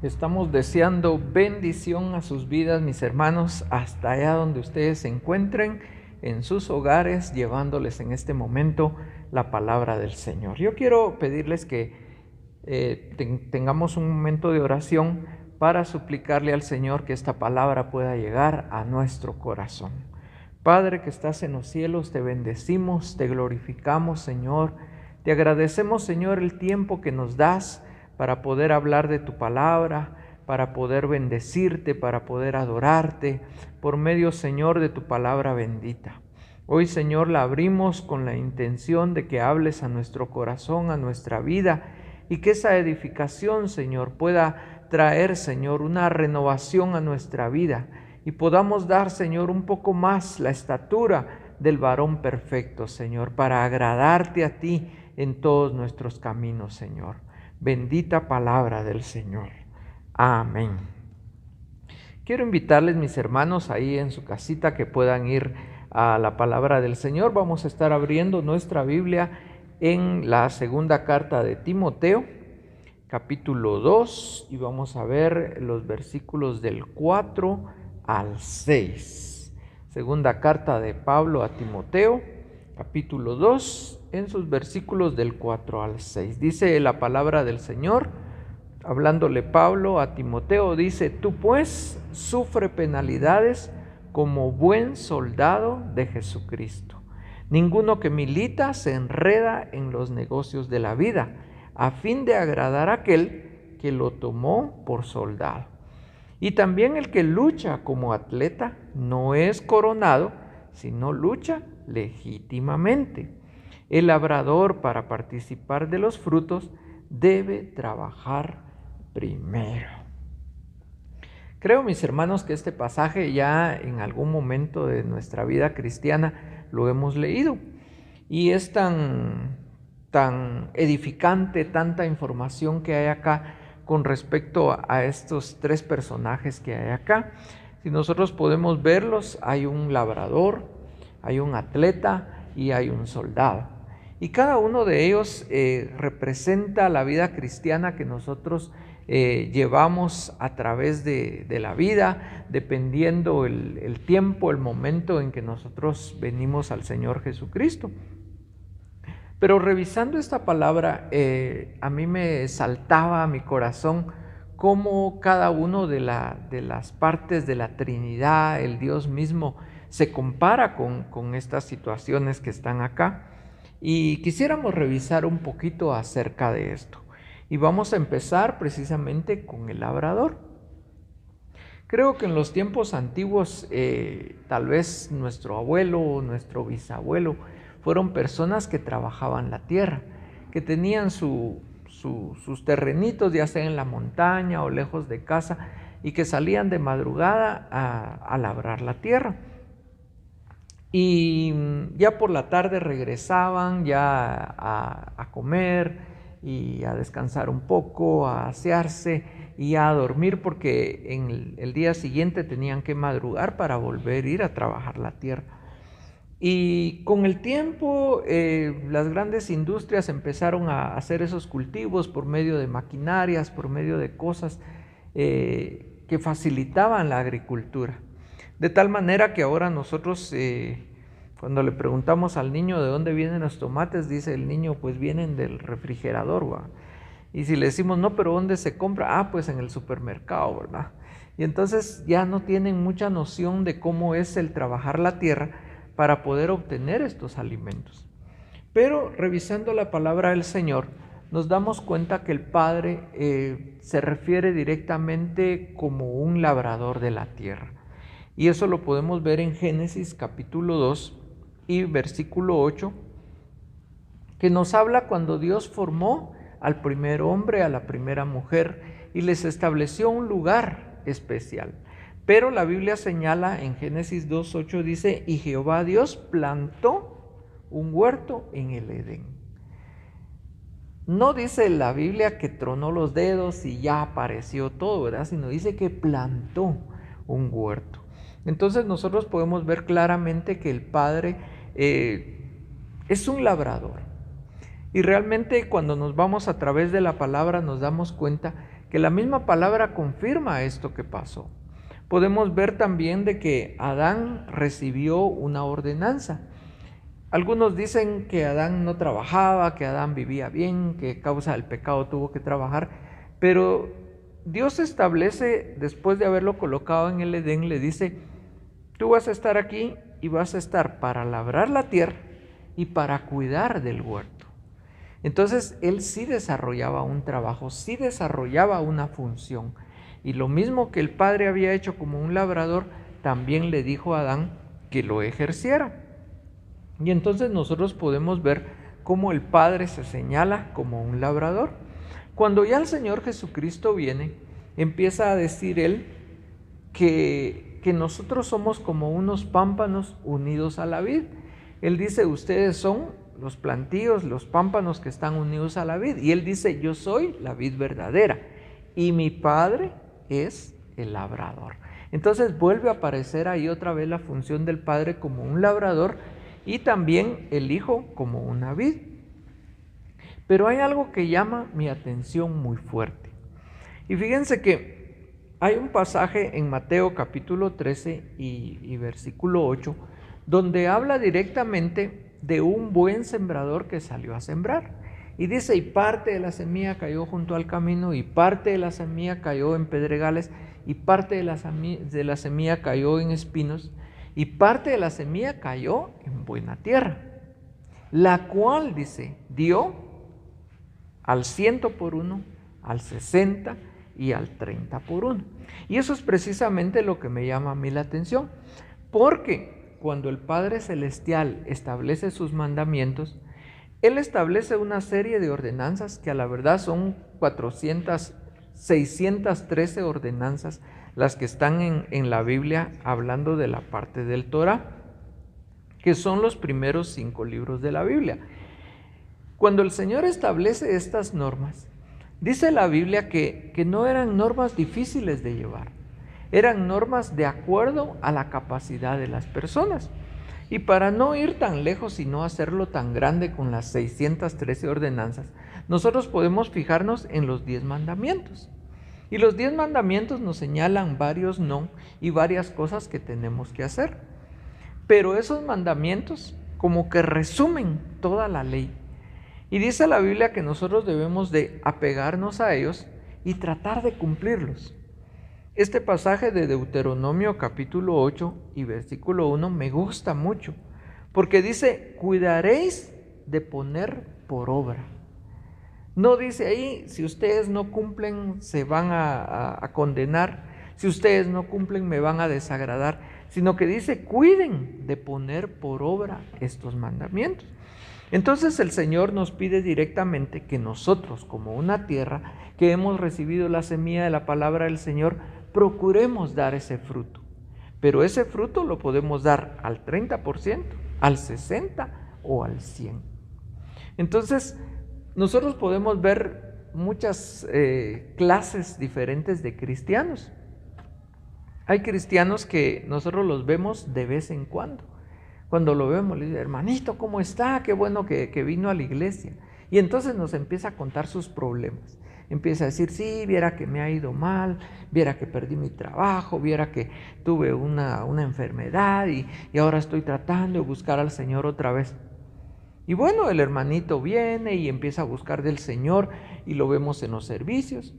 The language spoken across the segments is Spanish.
Estamos deseando bendición a sus vidas, mis hermanos, hasta allá donde ustedes se encuentren, en sus hogares, llevándoles en este momento la palabra del Señor. Yo quiero pedirles que tengamos un momento de oración para suplicarle al Señor que esta palabra pueda llegar a nuestro corazón. Padre que estás en los cielos, te bendecimos, te glorificamos, Señor. Te agradecemos, Señor, el tiempo que nos das para poder hablar de tu palabra, para poder bendecirte, para poder adorarte, por medio, Señor, de tu palabra bendita. Hoy, Señor, la abrimos con la intención de que hables a nuestro corazón, a nuestra vida, y que esa edificación, Señor, pueda traer, Señor, una renovación a nuestra vida, y podamos dar, Señor, un poco más la estatura del varón perfecto, Señor, para agradarte a ti en todos nuestros caminos, Señor. Bendita palabra del Señor. Amén. Quiero invitarles, mis hermanos, ahí en su casita que puedan ir a la palabra del Señor. Vamos a estar abriendo nuestra Biblia en la segunda carta de Timoteo, capítulo 2, y vamos a ver los versículos del 4 al 6. Segunda carta de Pablo a Timoteo, capítulo 2, en sus versículos del 4 al 6. Dice la palabra del Señor, hablándole Pablo a Timoteo, dice: tú pues sufre penalidades como buen soldado de Jesucristo. Ninguno que milita se enreda en los negocios de la vida, a fin de agradar a aquel que lo tomó por soldado. Y también el que lucha como atleta no es coronado, sino lucha legítimamente. El labrador, para participar de los frutos, debe trabajar primero. Creo, mis hermanos, que este pasaje ya en algún momento de nuestra vida cristiana lo hemos leído. Y es tan edificante, tanta información que hay acá con respecto a estos tres personajes que hay acá. Si nosotros podemos verlos, hay un labrador, hay un atleta y hay un soldado. Y cada uno de ellos representa la vida cristiana que nosotros llevamos a través de la vida, dependiendo el tiempo, el momento en que nosotros venimos al Señor Jesucristo. Pero revisando esta palabra, a mí me saltaba a mi corazón cómo cada uno de las partes de la Trinidad, el Dios mismo, se compara con estas situaciones que están acá. Y quisiéramos revisar un poquito acerca de esto. Y vamos a empezar precisamente con el labrador. Creo que en los tiempos antiguos, tal vez nuestro abuelo o nuestro bisabuelo fueron personas que trabajaban la tierra, que tenían sus terrenitos, ya sea en la montaña o lejos de casa, y que salían de madrugada a labrar la tierra. Y ya por la tarde regresaban ya a comer y a descansar un poco, a asearse y a dormir, porque en el día siguiente tenían que madrugar para volver a ir a trabajar la tierra. Y con el tiempo las grandes industrias empezaron a hacer esos cultivos por medio de maquinarias, por medio de cosas que facilitaban la agricultura. De tal manera que ahora nosotros, cuando le preguntamos al niño de dónde vienen los tomates, dice el niño, pues vienen del refrigerador, ¿va? Y si le decimos, no, pero ¿dónde se compra? Pues en el supermercado, ¿verdad? Y entonces ya no tienen mucha noción de cómo es el trabajar la tierra para poder obtener estos alimentos. Pero revisando la palabra del Señor, nos damos cuenta que el Padre se refiere directamente como un labrador de la tierra. Y eso lo podemos ver en Génesis capítulo 2 y versículo 8, que nos habla cuando Dios formó al primer hombre, a la primera mujer, y les estableció un lugar especial. Pero la Biblia señala en Génesis 2:8, dice: y Jehová Dios plantó un huerto en el Edén. No dice la Biblia que tronó los dedos y ya apareció todo, ¿verdad? Sino dice que plantó un huerto. Entonces nosotros podemos ver claramente que el Padre es un labrador. Y realmente cuando nos vamos a través de la palabra nos damos cuenta que la misma palabra confirma esto que pasó. Podemos ver también de que Adán recibió una ordenanza. Algunos dicen que Adán no trabajaba, que Adán vivía bien, que a causa del pecado tuvo que trabajar, pero Dios establece, después de haberlo colocado en el Edén, le dice: tú vas a estar aquí y vas a estar para labrar la tierra y para cuidar del huerto. Entonces él sí desarrollaba un trabajo, sí desarrollaba una función. Y lo mismo que el Padre había hecho como un labrador, también le dijo a Adán que lo ejerciera. Y entonces nosotros podemos ver cómo el Padre se señala como un labrador. Cuando ya el Señor Jesucristo viene, empieza a decir Él que nosotros somos como unos pámpanos unidos a la vid. Él dice: ustedes son los plantíos, los pámpanos que están unidos a la vid. Y Él dice: yo soy la vid verdadera y mi Padre es el labrador. Entonces vuelve a aparecer ahí otra vez la función del Padre como un labrador y también el Hijo como una vid. Pero hay algo que llama mi atención muy fuerte. Y fíjense que hay un pasaje en Mateo capítulo 13 y versículo 8, donde habla directamente de un buen sembrador que salió a sembrar. Y dice: y parte de la semilla cayó junto al camino, y parte de la semilla cayó en pedregales, y parte de la semilla cayó en espinos, y parte de la semilla cayó en buena tierra, la cual, dice, dio al 100 por uno, al 60 y al 30 por uno. Y eso es precisamente lo que me llama a mí la atención, porque cuando el Padre Celestial establece sus mandamientos, Él establece una serie de ordenanzas que a la verdad son 613 ordenanzas las que están en la Biblia, hablando de la parte del Torá, que son los primeros 5 libros de la Biblia. Cuando el Señor establece estas normas, dice la Biblia que no eran normas difíciles de llevar, eran normas de acuerdo a la capacidad de las personas. Y para no ir tan lejos y no hacerlo tan grande con las 613 ordenanzas, nosotros podemos fijarnos en los 10 mandamientos. Y los 10 mandamientos nos señalan varios no y varias cosas que tenemos que hacer. Pero esos mandamientos como que resumen toda la ley. Y dice la Biblia que nosotros debemos de apegarnos a ellos y tratar de cumplirlos. Este pasaje de Deuteronomio capítulo 8 y versículo 1 me gusta mucho, porque dice: cuidaréis de poner por obra. No dice ahí: si ustedes no cumplen se van a condenar, si ustedes no cumplen me van a desagradar, sino que dice: cuiden de poner por obra estos mandamientos. Entonces el Señor nos pide directamente que nosotros, como una tierra que hemos recibido la semilla de la palabra del Señor, procuremos dar ese fruto. Pero ese fruto lo podemos dar al 30%, al 60% o al 100%. Entonces nosotros podemos ver muchas clases diferentes de cristianos. Hay cristianos que nosotros los vemos de vez en cuando. Cuando lo vemos, le dice: hermanito, ¿cómo está? Qué bueno que vino a la iglesia. Y entonces nos empieza a contar sus problemas. Empieza a decir: sí, viera que me ha ido mal, viera que perdí mi trabajo, viera que tuve una enfermedad y ahora estoy tratando de buscar al Señor otra vez. Y bueno, el hermanito viene y empieza a buscar del Señor y lo vemos en los servicios.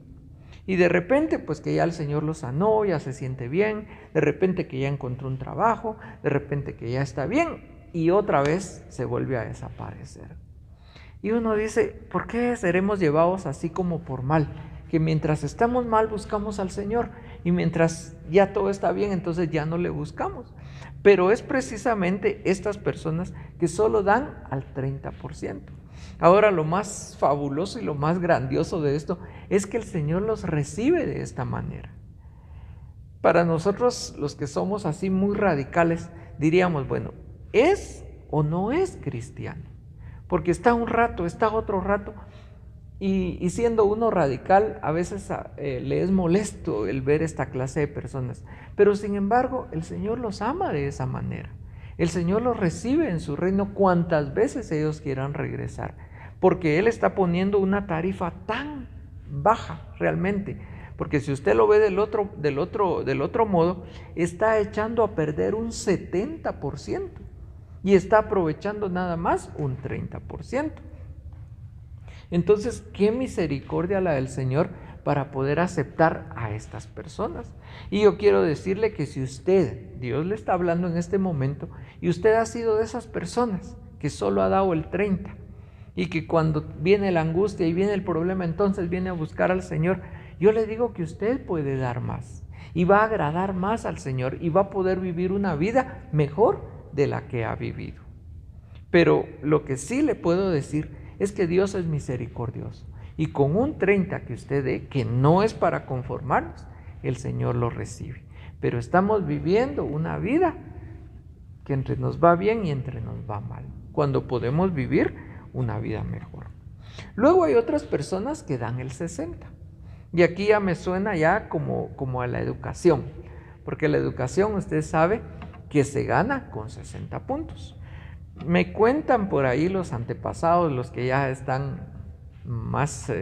Y de repente, pues que ya el Señor lo sanó, ya se siente bien, de repente que ya encontró un trabajo, de repente que ya está bien y otra vez se vuelve a desaparecer. Y uno dice: ¿por qué seremos llevados así como por mal? Que mientras estamos mal buscamos al Señor y mientras ya todo está bien, entonces ya no le buscamos. Pero es precisamente estas personas que solo dan al 30%. Ahora, lo más fabuloso y lo más grandioso de esto es que el Señor los recibe de esta manera. Para nosotros, los que somos así muy radicales, diríamos: bueno, ¿es o no es cristiano? Porque está un rato, está otro rato, y siendo uno radical, a veces le es molesto el ver esta clase de personas. Pero sin embargo, el Señor los ama de esa manera. El Señor los recibe en su reino cuantas veces ellos quieran regresar, porque Él está poniendo una tarifa tan baja realmente. Porque si usted lo ve del otro modo, está echando a perder un 70% y está aprovechando nada más un 30%. Entonces, qué misericordia la del Señor para poder aceptar a estas personas. Y yo quiero decirle que si usted, Dios le está hablando en este momento, y usted ha sido de esas personas que solo ha dado el 30%, y que cuando viene la angustia y viene el problema, entonces viene a buscar al Señor, yo le digo que usted puede dar más, y va a agradar más al Señor, y va a poder vivir una vida mejor de la que ha vivido. Pero lo que sí le puedo decir es que Dios es misericordioso, y con un 30 que usted dé, que no es para conformarnos, el Señor lo recibe. Pero estamos viviendo una vida que entre nos va bien y entre nos va mal, cuando podemos vivir una vida mejor. Luego hay otras personas que dan el 60, y aquí ya me suena ya como a la educación, porque la educación usted sabe que se gana con 60 puntos. Me cuentan por ahí los antepasados, los que ya están más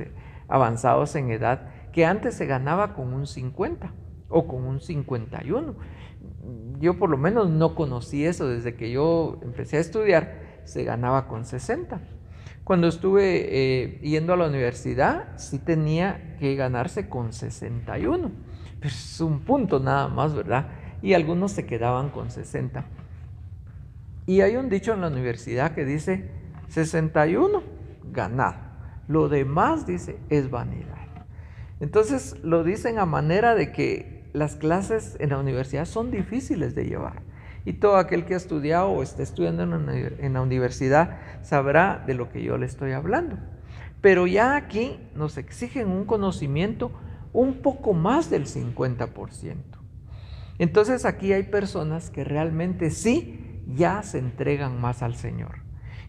avanzados en edad, que antes se ganaba con un 50 o con un 51. Yo por lo menos no conocí eso. Desde que yo empecé a estudiar se ganaba con 60. Cuando estuve yendo a la universidad sí tenía que ganarse con 61, pero es un punto nada más, ¿verdad? Y algunos se quedaban con 60. Y hay un dicho en la universidad que dice 61 ganado, lo demás, dice, es vanidad. Entonces lo dicen a manera de que las clases en la universidad son difíciles de llevar, y todo aquel que ha estudiado o está estudiando en la universidad sabrá de lo que yo le estoy hablando. Pero ya aquí nos exigen un conocimiento un poco más del 50%. Entonces aquí hay personas que realmente sí ya se entregan más al Señor,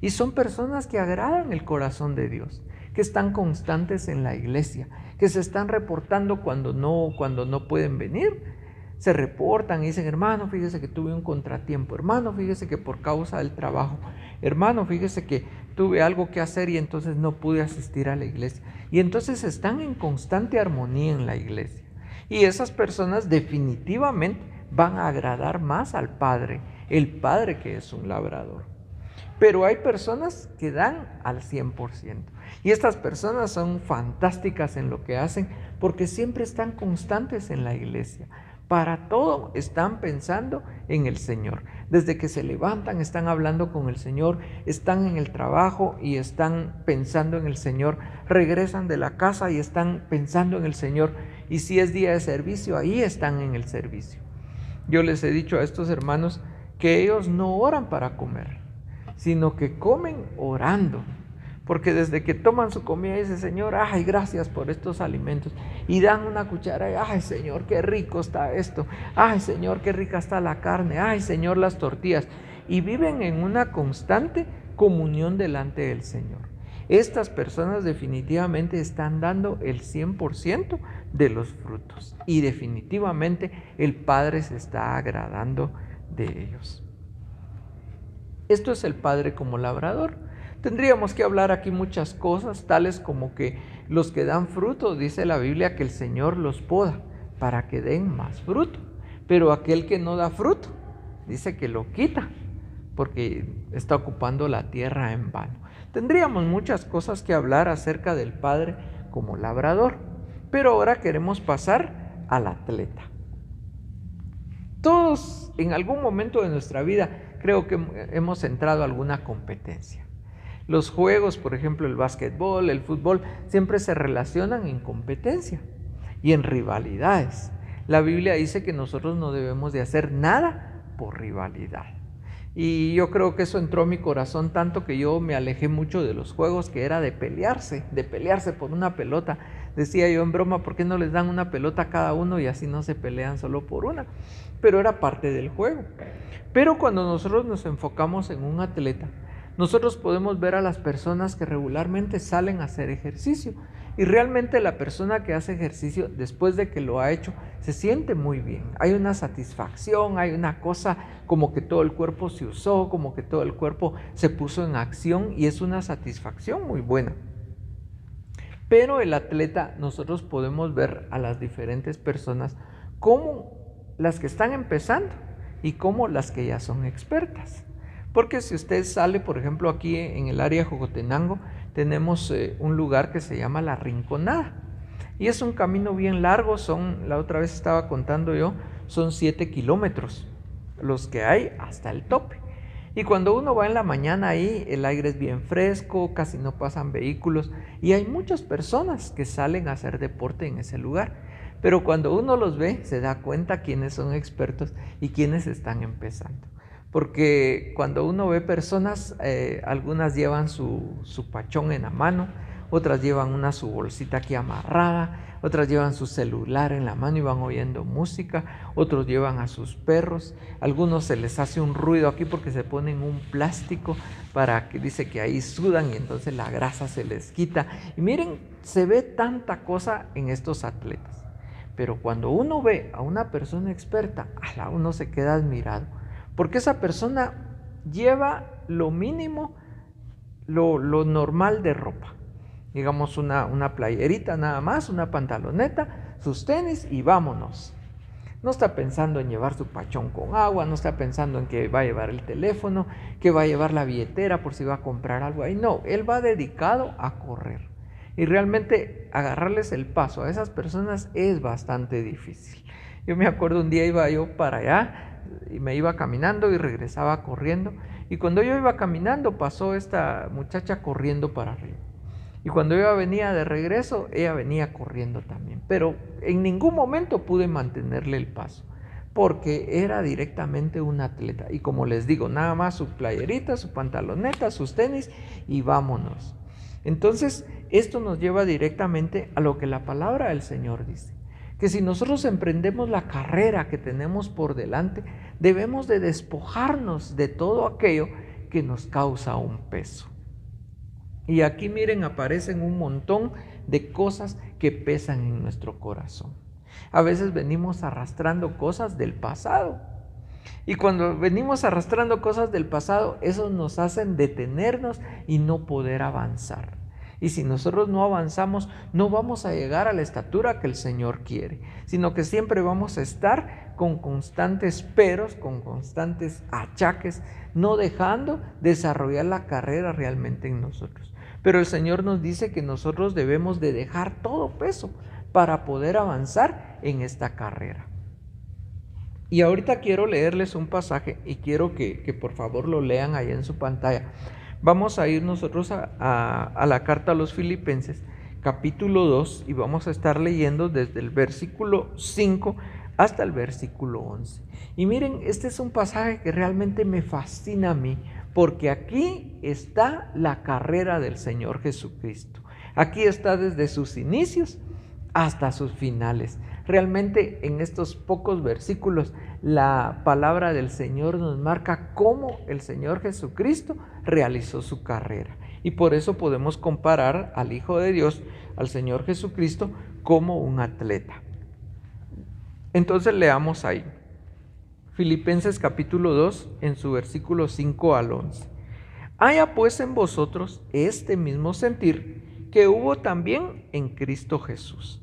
y son personas que agradan el corazón de Dios, que están constantes en la iglesia, que se están reportando cuando no pueden venir. Se reportan y dicen: hermano, fíjese que tuve un contratiempo, hermano, fíjese que por causa del trabajo, hermano, fíjese que tuve algo que hacer y entonces no pude asistir a la iglesia. Y entonces están en constante armonía en la iglesia. Y esas personas definitivamente van a agradar más al Padre, el Padre que es un labrador. Pero hay personas que dan al 100%. Y estas personas son fantásticas en lo que hacen, porque siempre están constantes en la iglesia. Para todo están pensando en el Señor. Desde que se levantan están hablando con el Señor, están en el trabajo y están pensando en el Señor, regresan de la casa y están pensando en el Señor, y si es día de servicio, ahí están en el servicio. Yo les he dicho a estos hermanos que ellos no oran para comer, sino que comen orando. Porque desde que toman su comida dicen: Señor, ay, gracias por estos alimentos. Y dan una cuchara y: ay, Señor, qué rico está esto. Ay, Señor, qué rica está la carne. Ay, Señor, las tortillas. Y viven en una constante comunión delante del Señor. Estas personas definitivamente están dando el 100% de los frutos. Y definitivamente el Padre se está agradando de ellos. Esto es el Padre como labrador. Tendríamos que hablar aquí muchas cosas, tales como que los que dan fruto, dice la Biblia que el Señor los poda para que den más fruto. Pero aquel que no da fruto, dice que lo quita, porque está ocupando la tierra en vano. Tendríamos muchas cosas que hablar acerca del Padre como labrador, pero ahora queremos pasar al atleta. Todos en algún momento de nuestra vida creo que hemos entrado a alguna competencia. Los juegos, por ejemplo, el básquetbol, el fútbol, siempre se relacionan en competencia y en rivalidades. La Biblia dice que nosotros no debemos de hacer nada por rivalidad. Y yo creo que eso entró a mi corazón tanto que yo me alejé mucho de los juegos, que era de pelearse por una pelota. Decía yo en broma: ¿por qué no les dan una pelota a cada uno y así no se pelean solo por una? Pero era parte del juego. Pero cuando nosotros nos enfocamos en un atleta, nosotros podemos ver a las personas que regularmente salen a hacer ejercicio, y realmente la persona que hace ejercicio, después de que lo ha hecho, se siente muy bien. Hay una satisfacción, hay una cosa como que todo el cuerpo se usó, como que todo el cuerpo se puso en acción, y es una satisfacción muy buena. Pero el atleta, nosotros podemos ver a las diferentes personas como las que están empezando y como las que ya son expertas. Porque si usted sale, por ejemplo, aquí en el área de Jocotenango, tenemos un lugar que se llama La Rinconada. Y es un camino bien largo, la otra vez estaba contando yo, son 7 kilómetros los que hay hasta el tope. Y cuando uno va en la mañana ahí, el aire es bien fresco, casi no pasan vehículos y hay muchas personas que salen a hacer deporte en ese lugar. Pero cuando uno los ve, se da cuenta quiénes son expertos y quiénes están empezando. Porque cuando uno ve personas, algunas llevan su pachón en la mano, otras llevan su bolsita aquí amarrada, otras llevan su celular en la mano y van oyendo música, otros llevan a sus perros, algunos se les hace un ruido aquí porque se ponen un plástico para que dice que ahí sudan y entonces la grasa se les quita. Y miren, se ve tanta cosa en estos atletas, pero cuando uno ve a una persona experta, uno se queda admirado, porque esa persona lleva lo mínimo, lo normal de ropa. Digamos una playerita nada más, una pantaloneta, sus tenis y vámonos. No está pensando en llevar su pachón con agua, no está pensando en que va a llevar el teléfono, que va a llevar la billetera por si va a comprar algo ahí. No, él va dedicado a correr. Y realmente agarrarles el paso a esas personas es bastante difícil. Yo me acuerdo un día iba yo para allá y me iba caminando y regresaba corriendo. Y cuando yo iba caminando pasó esta muchacha corriendo para arriba. Y cuando yo venía de regreso, ella venía corriendo también. Pero en ningún momento pude mantenerle el paso, porque era directamente un atleta. Y como les digo, nada más su playerita, su pantaloneta, sus tenis y vámonos. Entonces, esto nos lleva directamente a lo que la palabra del Señor dice. Que si nosotros emprendemos la carrera que tenemos por delante, debemos de despojarnos de todo aquello que nos causa un peso. Y aquí miren, aparecen un montón de cosas que pesan en nuestro corazón. A veces venimos arrastrando cosas del pasado. Y cuando venimos arrastrando cosas del pasado, eso nos hacen detenernos y no poder avanzar. Y si nosotros no avanzamos, no vamos a llegar a la estatura que el Señor quiere, sino que siempre vamos a estar con constantes peros, con constantes achaques, no dejando desarrollar la carrera realmente en nosotros. Pero el Señor nos dice que nosotros debemos de dejar todo peso para poder avanzar en esta carrera. Y ahorita quiero leerles un pasaje y quiero que por favor lo lean ahí en su pantalla. Vamos a ir nosotros a la carta a los Filipenses, capítulo 2, y vamos a estar leyendo desde el versículo 5 hasta el versículo 11. Y miren, este es un pasaje que realmente me fascina a mí, porque aquí está la carrera del Señor Jesucristo. Aquí está desde sus inicios hasta sus finales. Realmente en estos pocos versículos la palabra del Señor nos marca cómo el Señor Jesucristo realizó su carrera. Y por eso podemos comparar al Hijo de Dios, al Señor Jesucristo, como un atleta. Entonces leamos ahí. Filipenses capítulo 2, en su versículo 5 al 11. Haya pues en vosotros este mismo sentir que hubo también en Cristo Jesús,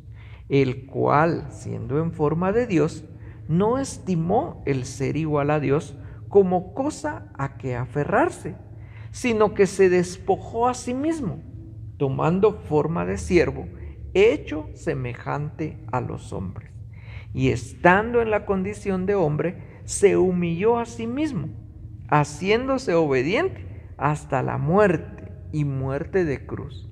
el cual, siendo en forma de Dios, no estimó el ser igual a Dios como cosa a que aferrarse, sino que se despojó a sí mismo, tomando forma de siervo, hecho semejante a los hombres. Y estando en la condición de hombre, se humilló a sí mismo, haciéndose obediente hasta la muerte y muerte de cruz,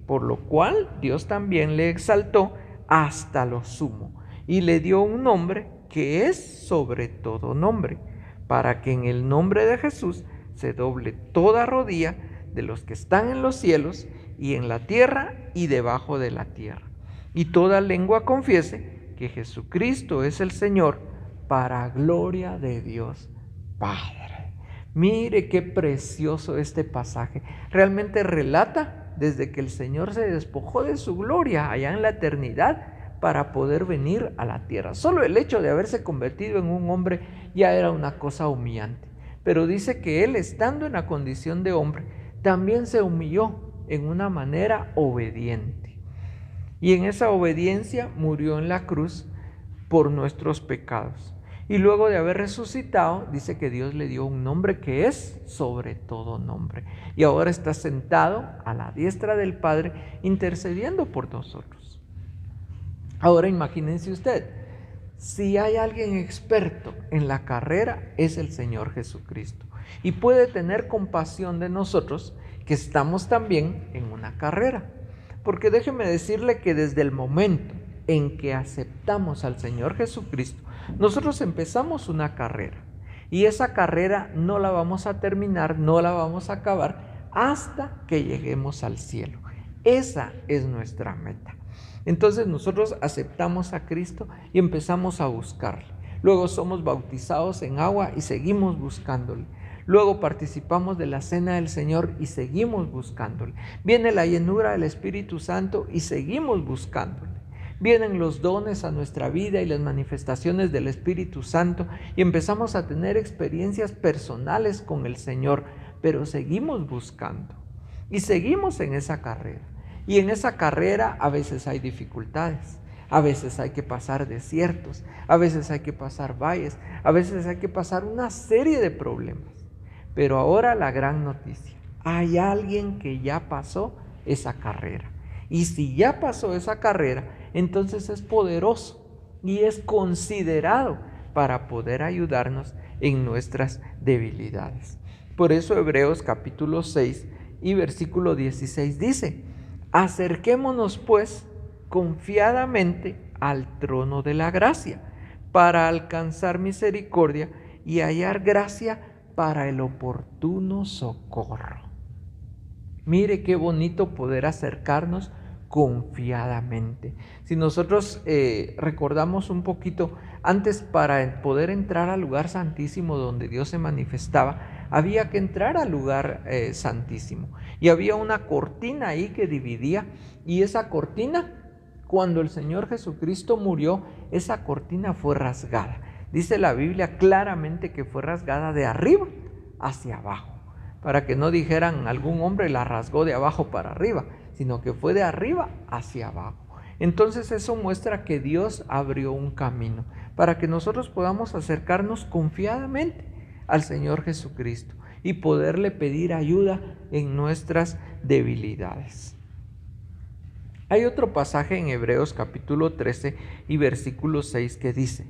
por lo cual Dios también le exaltó hasta lo sumo y le dio un nombre que es sobre todo nombre, para que en el nombre de Jesús se doble toda rodilla de los que están en los cielos y en la tierra y debajo de la tierra, y toda lengua confiese que Jesucristo es el Señor, para gloria de Dios Padre. Mire qué precioso este pasaje. Realmente relata desde que el Señor se despojó de su gloria allá en la eternidad para poder venir a la tierra. Solo el hecho de haberse convertido en un hombre ya era una cosa humillante. Pero dice que Él, estando en la condición de hombre, también se humilló en una manera obediente. Y en esa obediencia murió en la cruz por nuestros pecados. Y luego de haber resucitado, dice que Dios le dio un nombre que es sobre todo nombre. Y ahora está sentado a la diestra del Padre, intercediendo por nosotros. Ahora imagínense usted, si hay alguien experto en la carrera, es el Señor Jesucristo. Y puede tener compasión de nosotros, que estamos también en una carrera. Porque déjeme decirle que desde el momento en que aceptamos al Señor Jesucristo, nosotros empezamos una carrera. Y esa carrera no la vamos a terminar, no la vamos a acabar hasta que lleguemos al cielo. Esa es nuestra meta. Entonces nosotros aceptamos a Cristo y empezamos a buscarle. Luego somos bautizados en agua y seguimos buscándole. Luego participamos de la cena del Señor y seguimos buscándole. Viene la llenura del Espíritu Santo y seguimos buscándole. Vienen los dones a nuestra vida y las manifestaciones del Espíritu Santo y empezamos a tener experiencias personales con el Señor, pero seguimos buscando y seguimos en esa carrera. Y en esa carrera a veces hay dificultades, a veces hay que pasar desiertos, a veces hay que pasar valles, a veces hay que pasar una serie de problemas. Pero ahora la gran noticia, hay alguien que ya pasó esa carrera. Y si ya pasó esa carrera, entonces es poderoso y es considerado para poder ayudarnos en nuestras debilidades. Por eso Hebreos capítulo 6 y versículo 16 dice: acerquémonos pues confiadamente al trono de la gracia, para alcanzar misericordia y hallar gracia para el oportuno socorro. Mire qué bonito poder acercarnos confiadamente. Si nosotros recordamos un poquito, antes para poder entrar al lugar santísimo donde Dios se manifestaba, había que entrar al lugar santísimo. Y había una cortina ahí que dividía, y esa cortina, cuando el Señor Jesucristo murió, esa cortina fue rasgada. Dice la Biblia claramente que fue rasgada de arriba hacia abajo, para que no dijeran algún hombre la rasgó de abajo para arriba, sino que fue de arriba hacia abajo. Entonces eso muestra que Dios abrió un camino para que nosotros podamos acercarnos confiadamente al Señor Jesucristo y poderle pedir ayuda en nuestras debilidades. Hay otro pasaje en Hebreos capítulo 13 y versículo 6 que dice: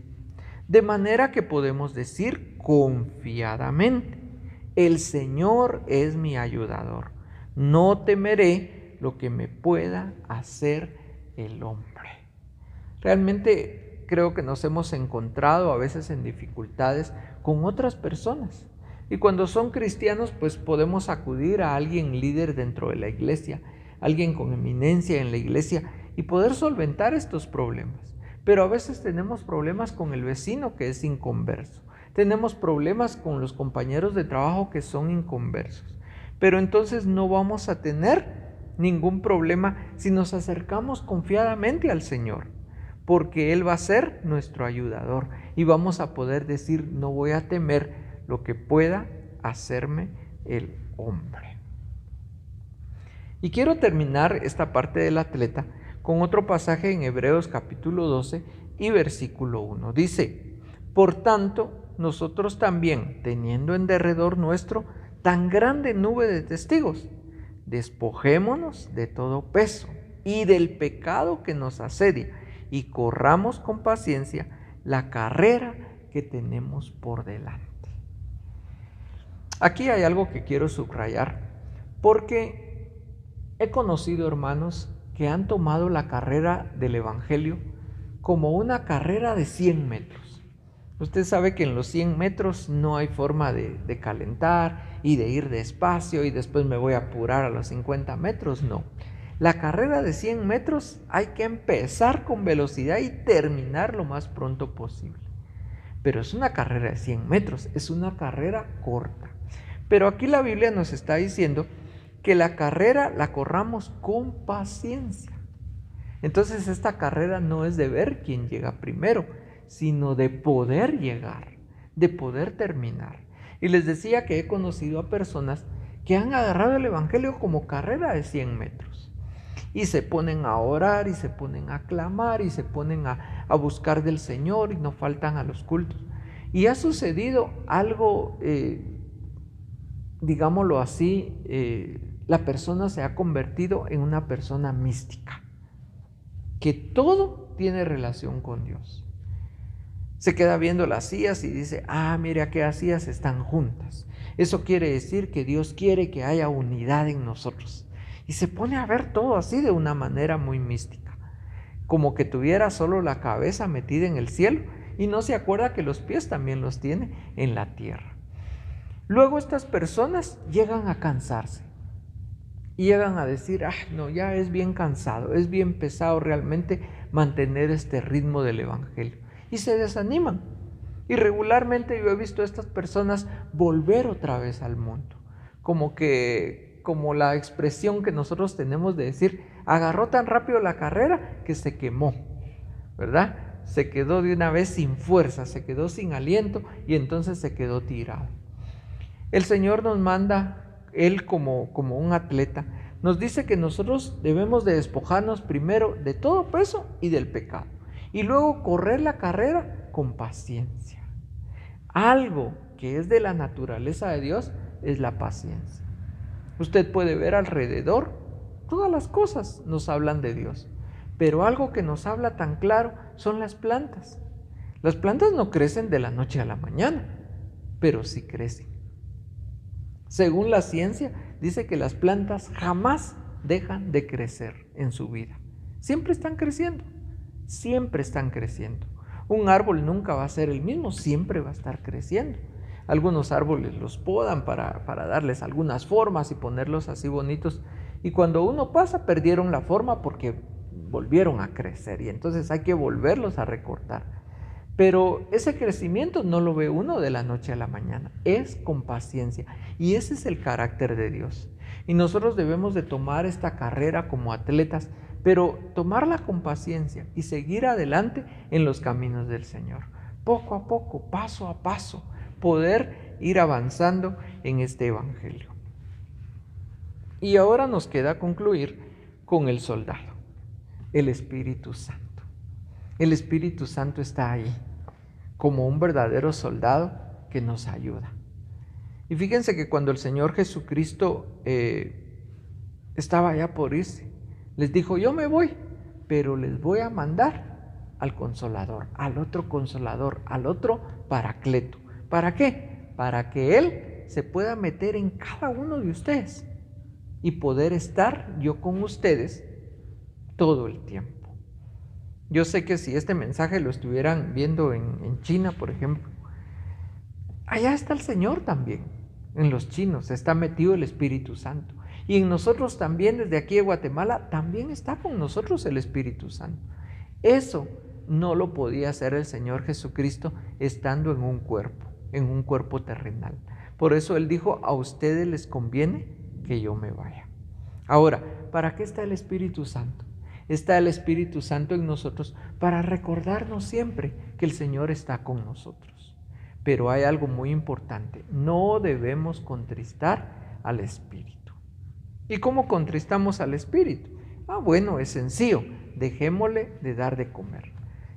de manera que podemos decir confiadamente: el Señor es mi ayudador, no temeré lo que me pueda hacer el hombre. Realmente creo que nos hemos encontrado a veces en dificultades con otras personas. Y cuando son cristianos, pues podemos acudir a alguien líder dentro de la iglesia, alguien con eminencia en la iglesia, y poder solventar estos problemas. Pero a veces tenemos problemas con el vecino que es inconverso. Tenemos problemas con los compañeros de trabajo que son inconversos. Pero entonces no vamos a tener ningún problema si nos acercamos confiadamente al Señor, porque Él va a ser nuestro ayudador y vamos a poder decir: no voy a temer lo que pueda hacerme el hombre. Y quiero terminar esta parte del atleta con otro pasaje en Hebreos capítulo 12 y versículo 1. Dice: por tanto, nosotros también, teniendo en derredor nuestro tan grande nube de testigos, despojémonos de todo peso y del pecado que nos asedia, y corramos con paciencia la carrera que tenemos por delante. Aquí hay algo que quiero subrayar, porque he conocido hermanos que han tomado la carrera del Evangelio como una carrera de 100 metros. Usted sabe que en los 100 metros no hay forma de calentar y de ir despacio y después me voy a apurar a los 50 metros, no. La carrera de 100 metros hay que empezar con velocidad y terminar lo más pronto posible. Pero es una carrera de 100 metros, es una carrera corta. Pero aquí la Biblia nos está diciendo que la carrera la corramos con paciencia. Entonces esta carrera no es de ver quién llega primero, sino de poder llegar, de poder terminar. Y les decía que he conocido a personas que han agarrado el Evangelio como carrera de 100 metros. Y se ponen a orar, y se ponen a clamar, y se ponen a buscar del Señor, y no faltan a los cultos. Y ha sucedido algo, digámoslo así, la persona se ha convertido en una persona mística, que todo tiene relación con Dios. Se queda viendo las sillas y dice, mire, aquellas sillas están juntas. Eso quiere decir que Dios quiere que haya unidad en nosotros. Y se pone a ver todo así de una manera muy mística, como que tuviera solo la cabeza metida en el cielo y no se acuerda que los pies también los tiene en la tierra. Luego estas personas llegan a cansarse y llegan a decir, no, ya es bien cansado, es bien pesado realmente mantener este ritmo del Evangelio. Y se desaniman. Y regularmente yo he visto a estas personas volver otra vez al mundo. Como la expresión que nosotros tenemos de decir, agarró tan rápido la carrera que se quemó, ¿verdad? Se quedó de una vez sin fuerza, se quedó sin aliento y entonces se quedó tirado. El Señor nos manda, Él como un atleta, nos dice que nosotros debemos de despojarnos primero de todo peso y del pecado. Y luego correr la carrera con paciencia. Algo que es de la naturaleza de Dios es la paciencia. Usted puede ver alrededor, todas las cosas nos hablan de Dios, pero algo que nos habla tan claro son las plantas. Las plantas no crecen de la noche a la mañana, pero sí crecen. Según la ciencia, dice que las plantas jamás dejan de crecer en su vida. Siempre están creciendo. Siempre están creciendo. Un árbol nunca va a ser el mismo, siempre va a estar creciendo. Algunos árboles los podan para darles algunas formas y ponerlos así bonitos. Y cuando uno pasa, perdieron la forma porque volvieron a crecer. Y entonces hay que volverlos a recortar. Pero ese crecimiento no lo ve uno de la noche a la mañana. Es con paciencia. Y ese es el carácter de Dios. Y nosotros debemos de tomar esta carrera como atletas, pero tomarla con paciencia y seguir adelante en los caminos del Señor. Poco a poco, paso a paso, poder ir avanzando en este Evangelio. Y ahora nos queda concluir con el soldado, el Espíritu Santo. El Espíritu Santo está ahí, como un verdadero soldado que nos ayuda. Y fíjense que cuando el Señor Jesucristo estaba ya por irse, les dijo, yo me voy, pero les voy a mandar al Consolador, al otro Paracleto. ¿Para qué? Para que Él se pueda meter en cada uno de ustedes y poder estar yo con ustedes todo el tiempo. Yo sé que si este mensaje lo estuvieran viendo en China, por ejemplo, allá está el Señor también. En los chinos está metido el Espíritu Santo. Y en nosotros también, desde aquí de Guatemala, también está con nosotros el Espíritu Santo. Eso no lo podía hacer el Señor Jesucristo estando en un cuerpo terrenal. Por eso Él dijo, a ustedes les conviene que yo me vaya. Ahora, ¿para qué está el Espíritu Santo? Está el Espíritu Santo en nosotros para recordarnos siempre que el Señor está con nosotros. Pero hay algo muy importante, no debemos contristar al Espíritu. ¿Y cómo contristamos al Espíritu? Bueno, es sencillo, dejémosle de dar de comer.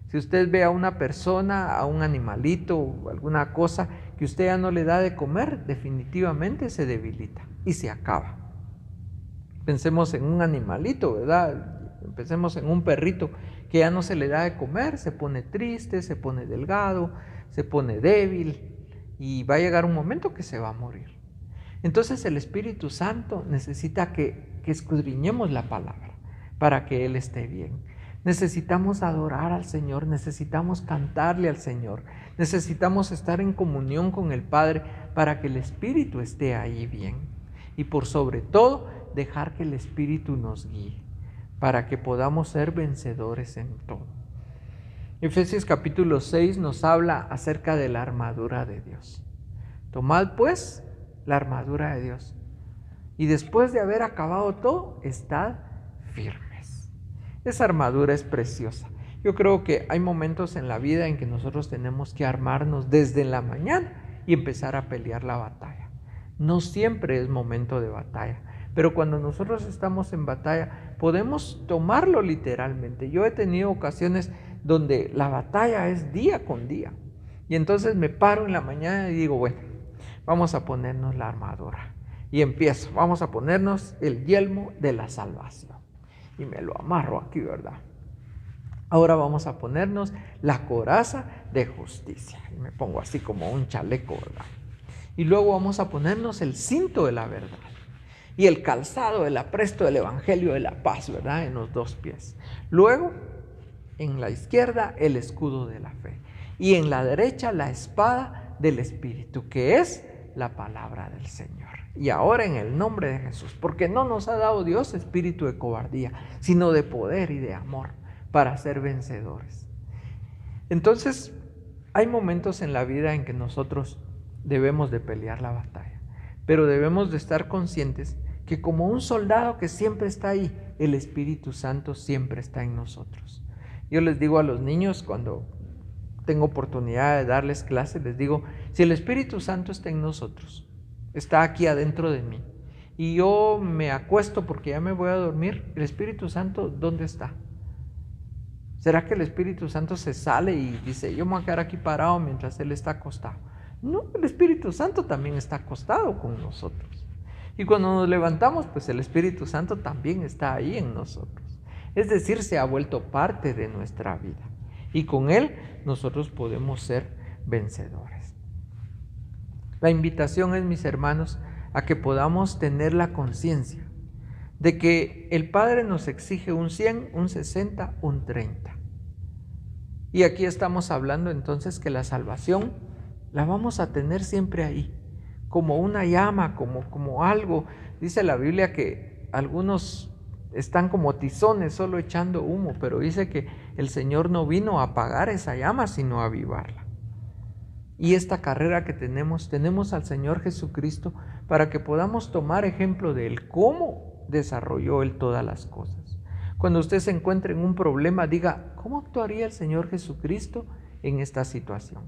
Si usted ve a una persona, a un animalito o alguna cosa que usted ya no le da de comer, definitivamente se debilita y se acaba. Pensemos en un animalito, ¿verdad? Pensemos en un perrito que ya no se le da de comer, se pone triste, se pone delgado, se pone débil y va a llegar un momento que se va a morir. Entonces el Espíritu Santo necesita que escudriñemos la palabra para que Él esté bien. Necesitamos adorar al Señor, necesitamos cantarle al Señor, necesitamos estar en comunión con el Padre para que el Espíritu esté ahí bien. Y por sobre todo, dejar que el Espíritu nos guíe para que podamos ser vencedores en todo. Efesios capítulo 6 nos habla acerca de la armadura de Dios. Tomad pues la armadura de Dios y después de haber acabado todo, estad firmes. Esa armadura es preciosa. Yo creo que hay momentos en la vida en que nosotros tenemos que armarnos desde la mañana y empezar a pelear la batalla. No siempre es momento de batalla, pero cuando nosotros estamos en batalla podemos tomarlo literalmente. Yo he tenido ocasiones donde la batalla es día con día, y entonces me paro en la mañana y digo, bueno, vamos a ponernos la armadura. Y empiezo, vamos a ponernos el yelmo de la salvación. Y me lo amarro aquí, ¿verdad? Ahora vamos a ponernos la coraza de justicia. Y me pongo así como un chaleco, ¿verdad? Y luego vamos a ponernos el cinto de la verdad. Y el calzado, el apresto del evangelio de la paz, ¿verdad? En los 2 pies. Luego, en la izquierda, el escudo de la fe. Y en la derecha, la espada del Espíritu, que es la palabra del Señor. Y ahora en el nombre de Jesús, porque no nos ha dado Dios espíritu de cobardía, sino de poder y de amor, para ser vencedores. Entonces, hay momentos en la vida en que nosotros debemos de pelear la batalla, pero debemos de estar conscientes que como un soldado que siempre está ahí, el Espíritu Santo siempre está en nosotros. Yo les digo a los niños cuando tengo oportunidad de darles clases, les digo, si el Espíritu Santo está en nosotros, está aquí adentro de mí, y yo me acuesto porque ya me voy a dormir, ¿el Espíritu Santo dónde está? ¿Será que el Espíritu Santo se sale y dice, yo me voy a quedar aquí parado mientras Él está acostado? No, el Espíritu Santo también está acostado con nosotros. Y cuando nos levantamos, pues el Espíritu Santo también está ahí en nosotros. Es decir, se ha vuelto parte de nuestra vida. Y con Él nosotros podemos ser vencedores. La invitación es, mis hermanos, a que podamos tener la conciencia de que el Padre nos exige un 100, un 60, un 30. Y aquí estamos hablando entonces que la salvación la vamos a tener siempre ahí, como una llama, como algo. Dice la Biblia que algunos están como tizones solo echando humo, pero dice que el Señor no vino a apagar esa llama, sino a avivarla. Y esta carrera que tenemos al Señor Jesucristo para que podamos tomar ejemplo de Él, cómo desarrolló Él todas las cosas. Cuando usted se encuentre en un problema, diga, ¿cómo actuaría el Señor Jesucristo en esta situación?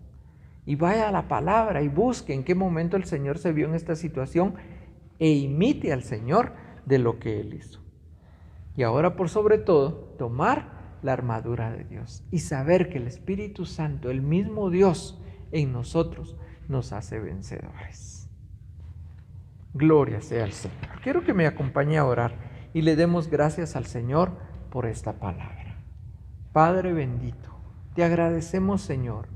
Y vaya a la palabra y busque en qué momento el Señor se vio en esta situación e imite al Señor de lo que Él hizo. Y ahora, por sobre todo, tomar la armadura de Dios y saber que el Espíritu Santo, el mismo Dios en nosotros, nos hace vencedores. Gloria sea al Señor. Quiero que me acompañe a orar y le demos gracias al Señor por esta palabra. Padre bendito, te agradecemos, Señor,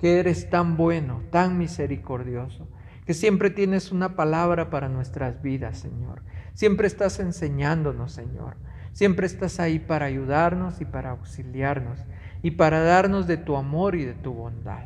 que eres tan bueno, tan misericordioso, que siempre tienes una palabra para nuestras vidas, Señor. Siempre estás enseñándonos, Señor. Siempre estás ahí para ayudarnos y para auxiliarnos y para darnos de tu amor y de tu bondad.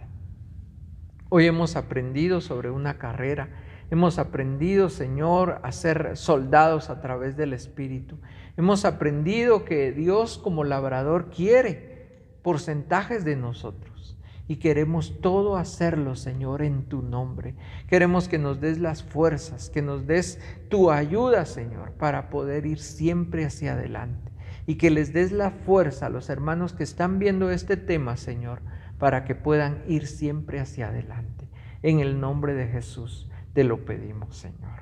Hoy hemos aprendido sobre una carrera. Hemos aprendido, Señor, a ser soldados a través del Espíritu. Hemos aprendido que Dios como labrador quiere porcentajes de nosotros. Y queremos todo hacerlo, Señor, en tu nombre. Queremos que nos des las fuerzas, que nos des tu ayuda, Señor, para poder ir siempre hacia adelante. Y que les des la fuerza a los hermanos que están viendo este tema, Señor, para que puedan ir siempre hacia adelante. En el nombre de Jesús te lo pedimos, Señor.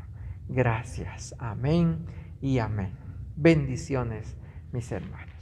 Gracias. Amén y amén. Bendiciones, mis hermanos.